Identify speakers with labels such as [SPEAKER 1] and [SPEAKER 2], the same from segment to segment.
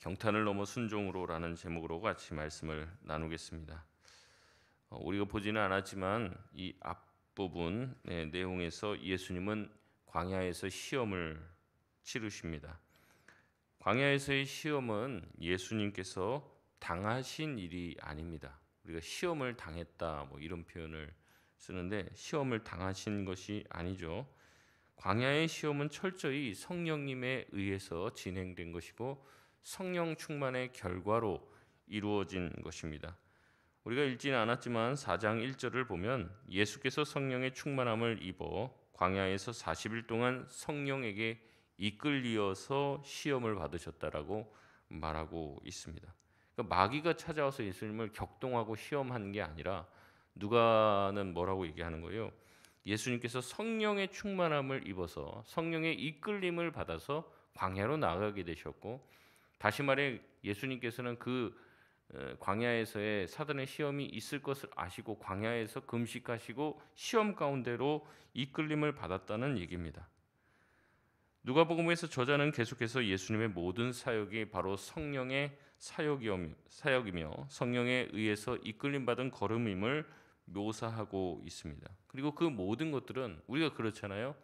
[SPEAKER 1] 경탄을 넘어 순종으로라는 제목으로 같이 말씀을 나누겠습니다. 우리가 보지는 않았지만 이 앞부분의 내용에서 예수님은 광야에서 시험을 치르십니다. 광야에서의 시험은 예수님께서 당하신 일이 아닙니다. 우리가 시험을 당했다 이런 표현을 쓰는데 시험을 당하신 것이 아니죠. 광야의 시험은 철저히 성령님에 의해서 진행된 것이고 성령 충만의 결과로 이루어진 것입니다. 우리가 읽지는 않았지만 4장 1절을 보면 예수께서 성령의 충만함을 입어 광야에서 40일 동안 성령에게 이끌리어서 시험을 받으셨다라고 말하고 있습니다. 그러니까 마귀가 찾아와서 예수님을 격동하고 시험한 게 아니라 누가는 뭐라고 얘기하는 거예요? 예수님께서 성령의 충만함을 입어서 성령의 이끌림을 받아서 광야로 나가게 되셨고, 다시 말해 예수님께서는 그 광야에서의 사단의 시험이 있을 것을 아시고 광야에서 금식하시고 시험 가운데로 이끌림을 받았다는 얘기입니다. 누가복음에서 저자는 계속해서 예수님의 모든 사역이 바로 성령의 사역이며 성령에 의해서 이끌림 받은 걸음임을 묘사하고 있습니다. 그리고 그 모든 것들은 우리가 그렇잖아요.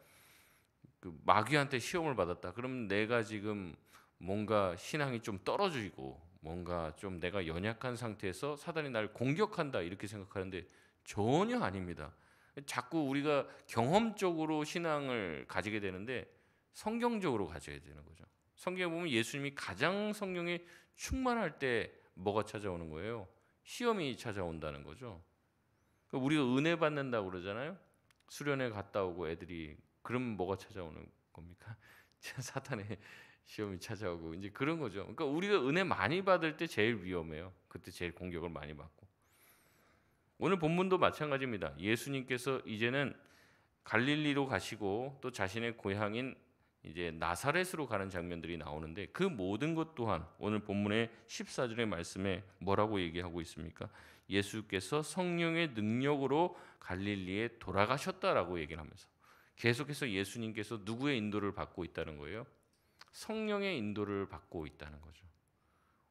[SPEAKER 1] 그 마귀한테 시험을 받았다. 그럼 내가 지금 뭔가 신앙이 좀 떨어지고 뭔가 좀 내가 연약한 상태에서 사단이 날 공격한다 이렇게 생각하는데 전혀 아닙니다. 자꾸 우리가 경험적으로 신앙을 가지게 되는데 성경적으로 가져야 되는 거죠. 성경에 보면 예수님이 가장 성령에 충만할 때 뭐가 찾아오는 거예요? 시험이 찾아온다는 거죠. 우리가 은혜 받는다고 그러잖아요. 수련회 갔다 오고 애들이 그럼 뭐가 찾아오는 겁니까? 사탄의 시험이 찾아오고 이제 그런 거죠. 그러니까 우리가 은혜 많이 받을 때 제일 위험해요. 그때 제일 공격을 많이 받고. 오늘 본문도 마찬가지입니다. 예수님께서 이제는 갈릴리로 가시고 또 자신의 고향인 이제 나사렛으로 가는 장면들이 나오는데 그 모든 것 또한 오늘 본문의 14절의 말씀에 뭐라고 얘기하고 있습니까? 예수께서 성령의 능력으로 갈릴리에 돌아가셨다라고 얘기를 하면서 계속해서 예수님께서 누구의 인도를 받고 있다는 거예요? 성령의 인도를 받고 있다는 거죠.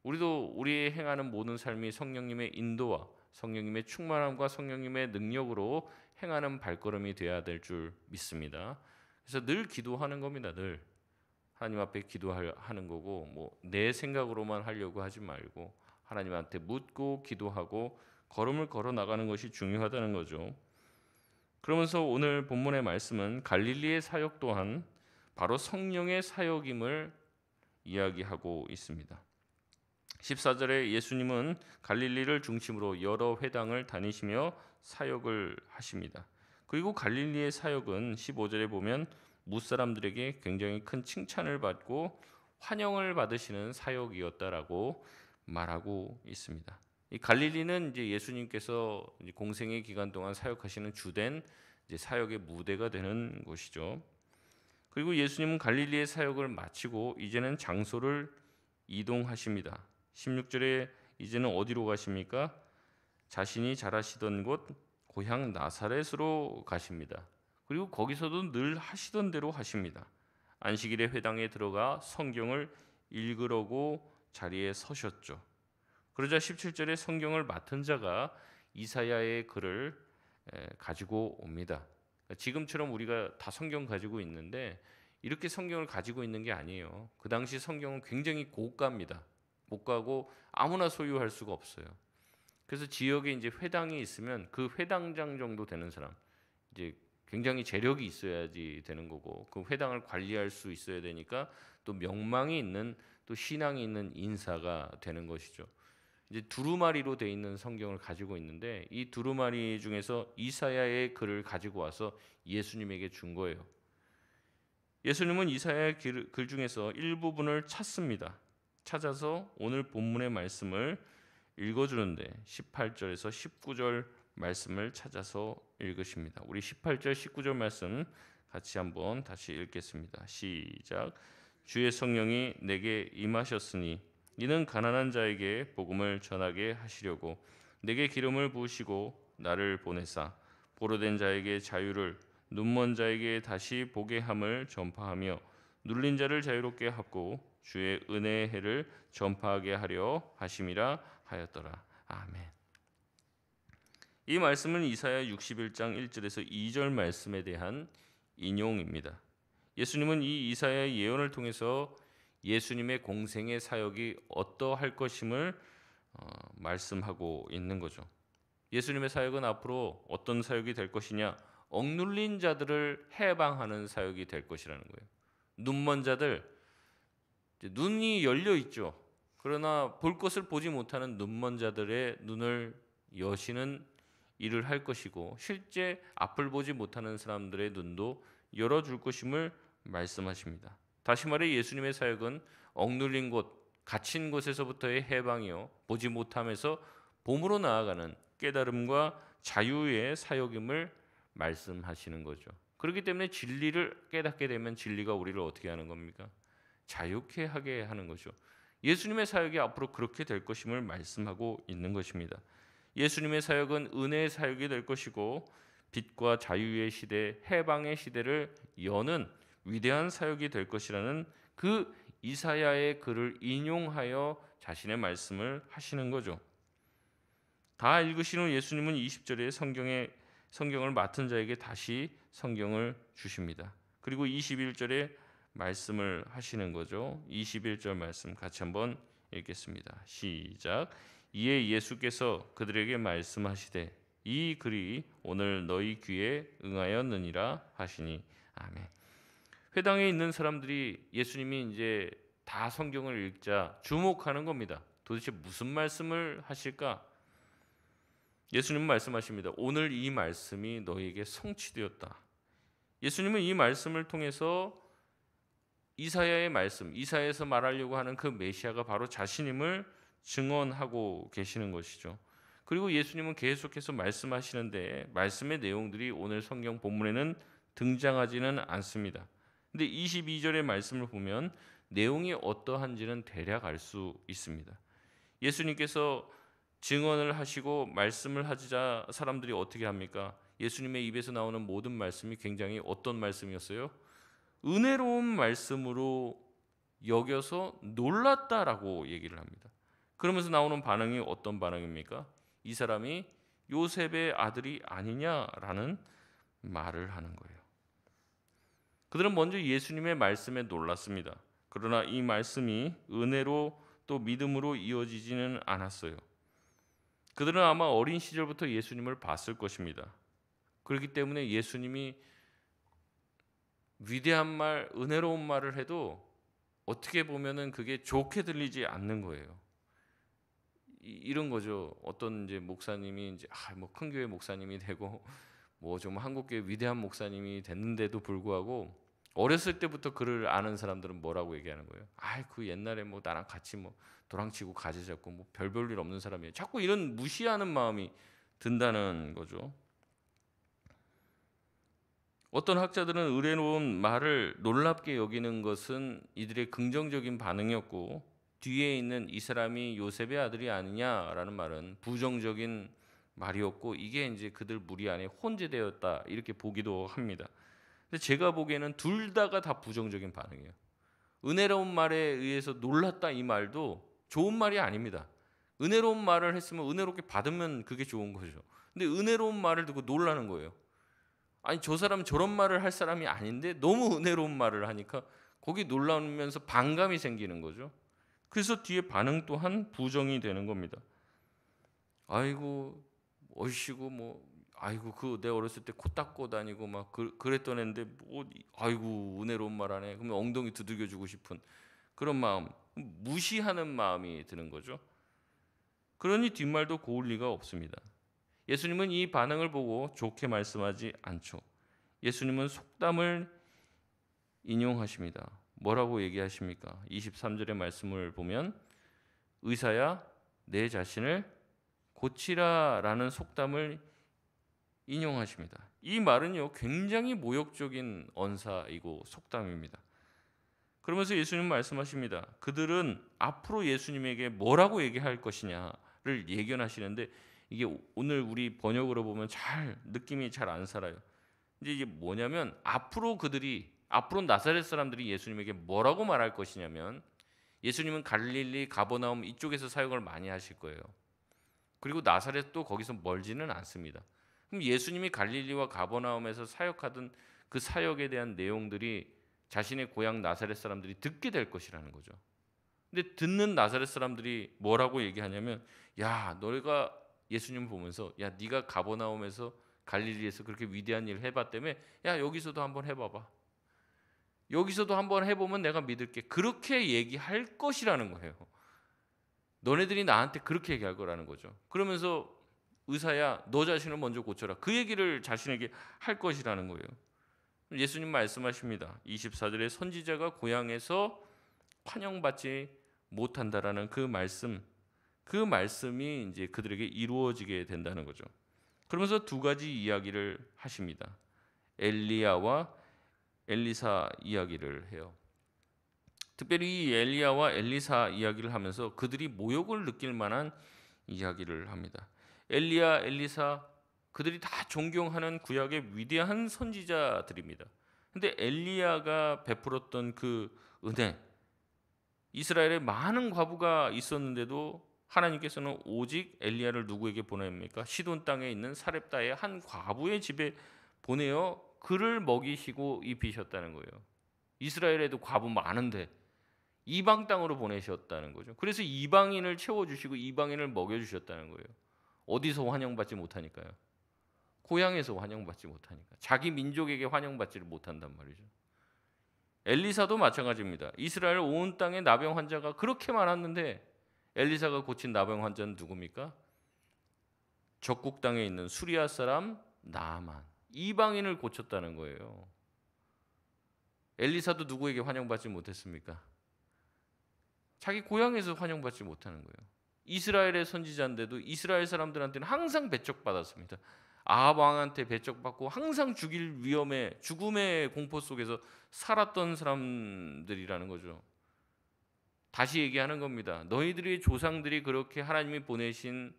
[SPEAKER 1] 우리도 우리의 행하는 모든 삶이 성령님의 인도와 성령님의 충만함과 성령님의 능력으로 행하는 발걸음이 되어야 될 줄 믿습니다. 그래서 늘 기도하는 겁니다. 늘 하나님 앞에 기도하는 거고 내 생각으로만 하려고 하지 말고 하나님한테 묻고 기도하고 걸음을 걸어 나가는 것이 중요하다는 거죠. 그러면서 오늘 본문의 말씀은 갈릴리의 사역 또한 바로 성령의 사역임을 이야기하고 있습니다. 14절에 예수님은 갈릴리를 중심으로 여러 회당을 다니시며 사역을 하십니다. 그리고 갈릴리의 사역은 15절에 보면 무사람들에게 굉장히 큰 칭찬을 받고 환영을 받으시는 사역이었다라고 말하고 있습니다. 이 갈릴리는 이제 예수님께서 공생의 기간 동안 사역하시는 주된 이제 사역의 무대가 되는 곳이죠. 그리고 예수님은 갈릴리의 사역을 마치고 이제는 장소를 이동하십니다. 16절에 이제는 어디로 가십니까? 자신이 자라시던 곳 고향 나사렛으로 가십니다. 그리고 거기서도 늘 하시던 대로 하십니다. 안식일에 회당에 들어가 성경을 읽으려고 자리에 서셨죠. 그러자 17절에 성경을 맡은 자가 이사야의 글을 가지고 옵니다. 지금처럼 우리가 다 성경 가지고 있는데 이렇게 성경을 가지고 있는 게 아니에요. 그 당시 성경은 굉장히 고가입니다. 고가고 아무나 소유할 수가 없어요. 그래서 지역에 이제 회당이 있으면 그 회당장 정도 되는 사람, 이제 굉장히 재력이 있어야지 되는 거고 그 회당을 관리할 수 있어야 되니까 또 명망이 있는 또 신앙이 있는 인사가 되는 것이죠. 이제 두루마리로 돼 있는 성경을 가지고 있는데 이 두루마리 중에서 이사야의 글을 가지고 와서 예수님에게 준 거예요. 예수님은 이사야의 글 중에서 일부분을 찾습니다. 찾아서 오늘 본문의 말씀을 읽어주는데 18절에서 19절 말씀을 찾아서 읽으십니다. 우리 18절 19절 말씀 같이 한번 다시 읽겠습니다. 시작. 주의 성령이 내게 임하셨으니 이는 가난한 자에게 복음을 전하게 하시려고 내게 기름을 부으시고 나를 보내사 보로된 자에게 자유를 눈먼 자에게 다시 보게 함을 전파하며 눌린 자를 자유롭게 하고 주의 은혜의 해를 전파하게 하려 하심이라 하였더라. 아멘. 이 말씀은 이사야 61장 1절에서 2절 말씀에 대한 인용입니다. 예수님은 이 이사야의 예언을 통해서 예수님의 공생의 사역이 어떠할 것임을 말씀하고 있는 거죠. 예수님의 사역은 앞으로 어떤 사역이 될 것이냐? 억눌린 자들을 해방하는 사역이 될 것이라는 거예요. 눈먼 자들, 눈이 열려 있죠. 그러나 볼 것을 보지 못하는 눈먼 자들의 눈을 여시는 일을 할 것이고, 실제 앞을 보지 못하는 사람들의 눈도 열어줄 것임을 말씀하십니다. 다시 말해 예수님의 사역은 억눌린 곳, 갇힌 곳에서부터의 해방이요, 보지 못함에서 봄으로 나아가는 깨달음과 자유의 사역임을 말씀하시는 거죠. 그렇기 때문에 진리를 깨닫게 되면 진리가 우리를 어떻게 하는 겁니까? 자유케 하게 하는 거죠. 예수님의 사역이 앞으로 그렇게 될 것임을 말씀하고 있는 것입니다. 예수님의 사역은 은혜의 사역이 될 것이고, 빛과 자유의 시대, 해방의 시대를 여는 위대한 사역이 될 것이라는 그 이사야의 글을 인용하여 자신의 말씀을 하시는 거죠. 다 읽으신 후 예수님은 20절에 성경을 맡은 자에게 다시 성경을 주십니다. 그리고 21절에 말씀을 하시는 거죠. 21절 말씀 같이 한번 읽겠습니다. 시작. 이에 예수께서 그들에게 말씀하시되 이 글이 오늘 너희 귀에 응하였느니라 하시니. 아멘. 회당에 있는 사람들이 예수님이 이제 다 성경을 읽자 주목하는 겁니다. 도대체 무슨 말씀을 하실까? 예수님은 말씀하십니다. 오늘 이 말씀이 너희에게 성취되었다. 예수님은 이 말씀을 통해서 이사야의 말씀, 이사야에서 말하려고 하는 그 메시아가 바로 자신임을 증언하고 계시는 것이죠. 그리고 예수님은 계속해서 말씀하시는데 말씀의 내용들이 오늘 성경 본문에는 등장하지는 않습니다. 근데 22절의 말씀을 보면 내용이 어떠한지는 대략 알 수 있습니다. 예수님께서 증언을 하시고 말씀을 하자 사람들이 어떻게 합니까? 예수님의 입에서 나오는 모든 말씀이 굉장히 어떤 말씀이었어요? 은혜로운 말씀으로 여겨서 놀랐다라고 얘기를 합니다. 그러면서 나오는 반응이 어떤 반응입니까? 이 사람이 요셉의 아들이 아니냐라는 말을 하는 거예요. 그들은 먼저 예수님의 말씀에 놀랐습니다. 그러나 이 말씀이 은혜로 또 믿음으로 이어지지는 않았어요. 그들은 아마 어린 시절부터 예수님을 봤을 것입니다. 그렇기 때문에 예수님이 위대한 말, 은혜로운 말을 해도 어떻게 보면은 그게 좋게 들리지 않는 거예요. 이런 거죠. 어떤 이제 목사님이 이제 뭐 큰 교회 목사님이 되고 뭐 좀 한국교회 위대한 목사님이 됐는데도 불구하고 어렸을 때부터 그를 아는 사람들은 뭐라고 얘기하는 거예요? 그 옛날에 뭐 나랑 같이 뭐 도랑치고 가지 잡고 뭐 별볼 일 없는 사람이에요. 자꾸 이런 무시하는 마음이 든다는 거죠. 어떤 학자들은 의뢰로운 말을 놀랍게 여기는 것은 이들의 긍정적인 반응이었고, 뒤에 있는 이 사람이 요셉의 아들이 아니냐라는 말은 부정적인 말이었고, 이게 이제 그들 무리 안에 혼재되었다 이렇게 보기도 합니다. 근데 제가 보기에는 둘 다가 다 부정적인 반응이에요. 은혜로운 말에 의해서 놀랐다 이 말도 좋은 말이 아닙니다. 은혜로운 말을 했으면 은혜롭게 받으면 그게 좋은 거죠. 근데 은혜로운 말을 듣고 놀라는 거예요. 아니 저 사람 저런 말을 할 사람이 아닌데 너무 은혜로운 말을 하니까 거기 놀라면서 반감이 생기는 거죠. 그래서 뒤에 반응 또한 부정이 되는 겁니다. 아이고 얼씨구 뭐 아이고 그 내 어렸을 때 코 닦고 다니고 막 그랬던 애인데 뭐 아이고 은혜로운 말 하네. 그러면 엉덩이 두들겨주고 싶은 그런 마음, 무시하는 마음이 드는 거죠. 그러니 뒷말도 고울 리가 없습니다. 예수님은 이 반응을 보고 좋게 말씀하지 않죠. 예수님은 속담을 인용하십니다. 뭐라고 얘기하십니까? 23절의 말씀을 보면 의사야 내 자신을 고치라라는 속담을 인용하십니다. 이 말은요 굉장히 모욕적인 언사이고 속담입니다. 그러면서 예수님 말씀하십니다. 그들은 앞으로 예수님에게 뭐라고 얘기할 것이냐를 예견하시는데 이게 오늘 우리 번역으로 보면 잘 느낌이 잘 안 살아요. 이제 이게 뭐냐면 앞으로 그들이 앞으로 나사렛 사람들이 예수님에게 뭐라고 말할 것이냐면 예수님은 갈릴리 가버나움 이쪽에서 사역을 많이 하실 거예요. 그리고 나사렛도 거기서 멀지는 않습니다. 그럼 예수님이 갈릴리와 가버나움에서 사역하던 그 사역에 대한 내용들이 자신의 고향 나사렛 사람들이 듣게 될 것이라는 거죠. 근데 듣는 나사렛 사람들이 뭐라고 얘기하냐면, 야, 너희가 예수님 보면서, 야, 네가 가버나움에서 갈릴리에서 그렇게 위대한 일을 해봤다며, 야, 여기서도 한번 해봐봐. 여기서도 한번 해보면 내가 믿을게. 그렇게 얘기할 것이라는 거예요. 너네들이 나한테 그렇게 얘기할 거라는 거죠. 그러면서 의사야, 너 자신을 먼저 고쳐라. 그 얘기를 자신에게 할 것이라는 거예요. 예수님 말씀하십니다. 24절에 선지자가 고향에서 환영받지 못한다라는 그 말씀이 이제 그들에게 이루어지게 된다는 거죠. 그러면서 두 가지 이야기를 하십니다. 엘리야와 엘리사 이야기를 해요. 특별히 이 엘리야와 엘리사 이야기를 하면서 그들이 모욕을 느낄 만한 이야기를 합니다. 엘리야, 엘리사 그들이 다 존경하는 구약의 위대한 선지자들입니다. 근데 엘리야가 베풀었던 그 은혜, 이스라엘에 많은 과부가 있었는데도 하나님께서는 오직 엘리야를 누구에게 보냅니까? 시돈 땅에 있는 사렙다의 한 과부의 집에 보내어 그를 먹이시고 입히셨다는 거예요. 이스라엘에도 과부 많은데 이방 땅으로 보내셨다는 거죠. 그래서 이방인을 채워주시고 이방인을 먹여주셨다는 거예요. 어디서 환영받지 못하니까요. 고향에서 환영받지 못하니까. 자기 민족에게 환영받지를 못한단 말이죠. 엘리사도 마찬가지입니다. 이스라엘 온 땅에 나병 환자가 그렇게 많았는데 엘리사가 고친 나병 환자는 누굽니까? 적국 땅에 있는 수리아 사람 나아만. 이방인을 고쳤다는 거예요. 엘리사도 누구에게 환영받지 못했습니까? 자기 고향에서 환영받지 못하는 거예요. 이스라엘의 선지자인데도 이스라엘 사람들한테는 항상 배척받았습니다. 아합 왕한테 배척받고 항상 죽일 위험에 죽음의 공포 속에서 살았던 사람들이라는 거죠. 다시 얘기하는 겁니다. 너희들의 조상들이 그렇게 하나님이 보내신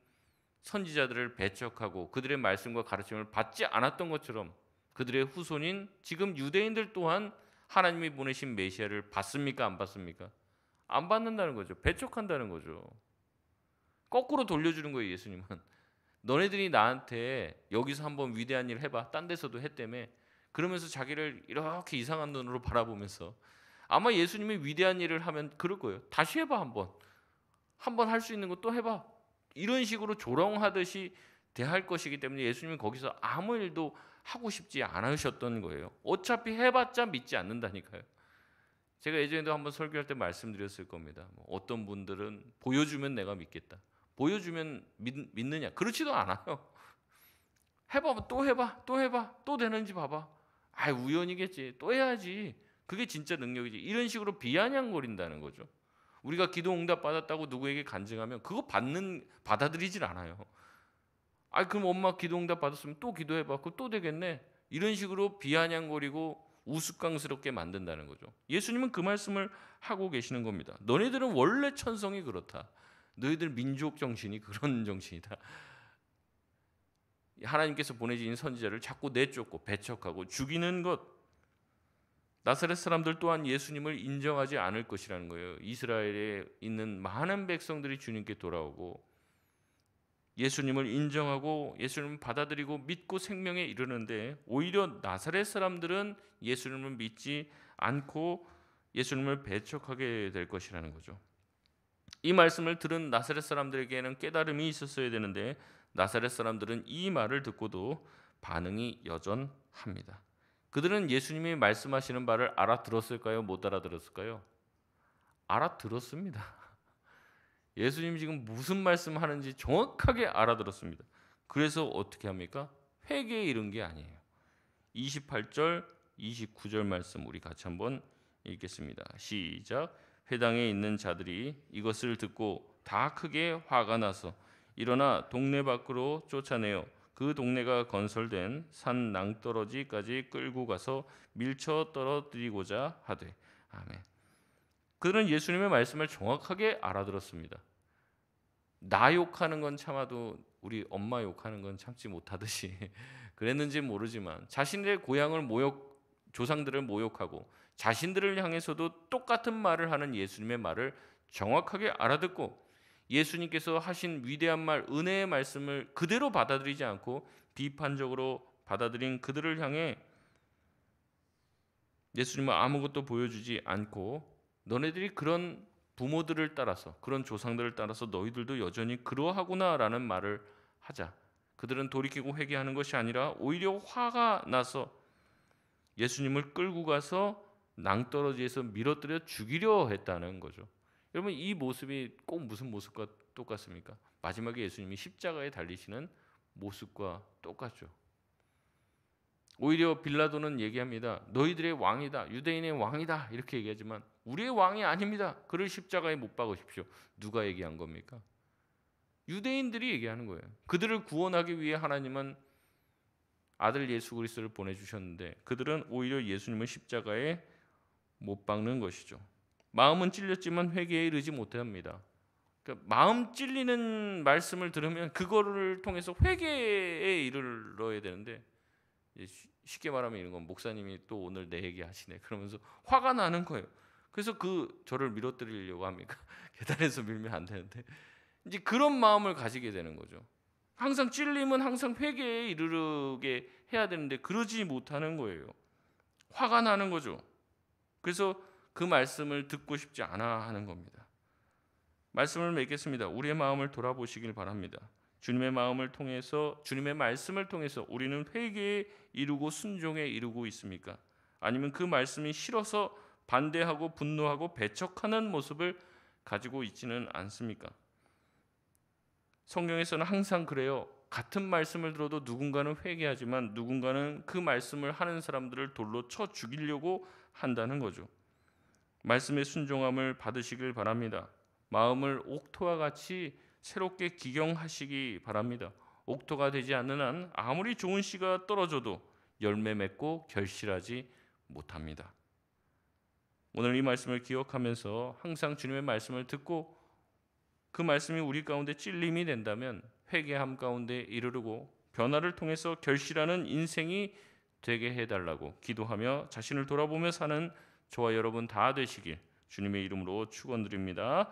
[SPEAKER 1] 선지자들을 배척하고 그들의 말씀과 가르침을 받지 않았던 것처럼 그들의 후손인 지금 유대인들 또한 하나님이 보내신 메시아를 받습니까? 안 받습니까? 안 받는다는 거죠. 배척한다는 거죠. 거꾸로 돌려주는 거예요. 예수님은. 너네들이 나한테 여기서 한번 위대한 일 해봐. 딴 데서도 했다며. 그러면서 자기를 이렇게 이상한 눈으로 바라보면서 아마 예수님이 위대한 일을 하면 그럴 거예요. 다시 해봐 한번. 한번 할 수 있는 거 또 해봐. 이런 식으로 조롱하듯이 대할 것이기 때문에 예수님은 거기서 아무 일도 하고 싶지 않으셨던 거예요. 어차피 해봤자 믿지 않는다니까요. 제가 예전에도 한번 설교할 때 말씀드렸을 겁니다. 어떤 분들은 보여주면 내가 믿겠다. 보여주면 믿느냐? 그렇지도 않아요. 해봐, 또 해봐, 또 해봐, 또 되는지 봐봐. 아, 우연이겠지. 또 해야지. 그게 진짜 능력이지. 이런 식으로 비아냥거린다는 거죠. 우리가 기도 응답 받았다고 누구에게 간증하면 그거 받아들이질 않아요. 아, 그럼 엄마 기도 응답 받았으면 또 기도해봐. 그거 또 되겠네. 이런 식으로 비아냥거리고 우스꽝스럽게 만든다는 거죠. 예수님은 그 말씀을 하고 계시는 겁니다. 너희들은 원래 천성이 그렇다. 너희들 민족 정신이 그런 정신이다. 하나님께서 보내신 선지자를 자꾸 내쫓고 배척하고 죽이는 것. 나사렛 사람들 또한 예수님을 인정하지 않을 것이라는 거예요. 이스라엘에 있는 많은 백성들이 주님께 돌아오고 예수님을 인정하고 예수님을 받아들이고 믿고 생명에 이르는데 오히려 나사렛 사람들은 예수님을 믿지 않고 예수님을 배척하게 될 것이라는 거죠. 이 말씀을 들은 나사렛 사람들에게는 깨달음이 있었어야 되는데 나사렛 사람들은 이 말을 듣고도 반응이 여전합니다. 그들은 예수님이 말씀하시는 바를 알아들었을까요? 못 알아들었을까요? 알아들었습니다. 예수님이 지금 무슨 말씀하는지 정확하게 알아들었습니다. 그래서 어떻게 합니까? 회개에 이른 게 아니에요. 28절, 29절 말씀 우리 같이 한번 읽겠습니다. 시작. 회당에 있는 자들이 이것을 듣고 다 크게 화가 나서 일어나 동네 밖으로 쫓아내어 그 동네가 건설된 산 낭떠러지까지 끌고 가서 밀쳐 떨어뜨리고자 하되. 아멘. 그들은 예수님의 말씀을 정확하게 알아들었습니다. 나 욕하는 건 참아도 우리 엄마 욕하는 건 참지 못하듯이 그랬는지 모르지만 자신의 고향을 조상들을 모욕하고 자신들을 향해서도 똑같은 말을 하는 예수님의 말을 정확하게 알아듣고 예수님께서 하신 위대한 말, 은혜의 말씀을 그대로 받아들이지 않고 비판적으로 받아들인 그들을 향해 예수님은 아무것도 보여주지 않고 너네들이 그런 부모들을 따라서 그런 조상들을 따라서 너희들도 여전히 그러하구나라는 말을 하자. 그들은 돌이키고 회개하는 것이 아니라 오히려 화가 나서 예수님을 끌고 가서 낭떠러지에서 밀어뜨려 죽이려 했다는 거죠. 여러분 이 모습이 꼭 무슨 모습과 똑같습니까? 마지막에 예수님이 십자가에 달리시는 모습과 똑같죠. 오히려 빌라도는 얘기합니다. 너희들의 왕이다. 유대인의 왕이다. 이렇게 얘기하지만 우리의 왕이 아닙니다. 그를 십자가에 못 박으십시오. 누가 얘기한 겁니까? 유대인들이 얘기하는 거예요. 그들을 구원하기 위해 하나님은 아들 예수 그리스도를 보내주셨는데 그들은 오히려 예수님을 십자가에 못 박는 것이죠. 마음은 찔렸지만 회개에 이르지 못합니다. 그러니까 마음 찔리는 말씀을 들으면 그거를 통해서 회개에 이르러야 되는데 쉽게 말하면 이런 건 목사님이 또 오늘 내 얘기 하시네 그러면서 화가 나는 거예요. 그래서 저를 밀어뜨리려고 합니까? 계단에서 밀면 안 되는데 이제 그런 마음을 가지게 되는 거죠. 항상 찔림은 항상 회개에 이르게 해야 되는데 그러지 못하는 거예요. 화가 나는 거죠. 그래서 그 말씀을 듣고 싶지 않아 하는 겁니다. 말씀을 맺겠습니다. 우리의 마음을 돌아보시길 바랍니다. 주님의 말씀을 통해서 우리는 회개에 이르고 순종에 이르고 있습니까? 아니면 그 말씀이 싫어서 반대하고 분노하고 배척하는 모습을 가지고 있지는 않습니까? 성경에서는 항상 그래요. 같은 말씀을 들어도 누군가는 회개하지만 누군가는 그 말씀을 하는 사람들을 돌로 쳐 죽이려고 한다는 거죠. 말씀의 순종함을 받으시길 바랍니다. 마음을 옥토와 같이 새롭게 기경하시기 바랍니다. 옥토가 되지 않는 한 아무리 좋은 씨가 떨어져도 열매 맺고 결실하지 못합니다. 오늘 이 말씀을 기억하면서 항상 주님의 말씀을 듣고 그 말씀이 우리 가운데 찔림이 된다면 회개함 가운데 이르르고 변화를 통해서 결실하는 인생이 되게 해달라고 기도하며 자신을 돌아보며 사는 저와 여러분 다 되시길 주님의 이름으로 축원드립니다.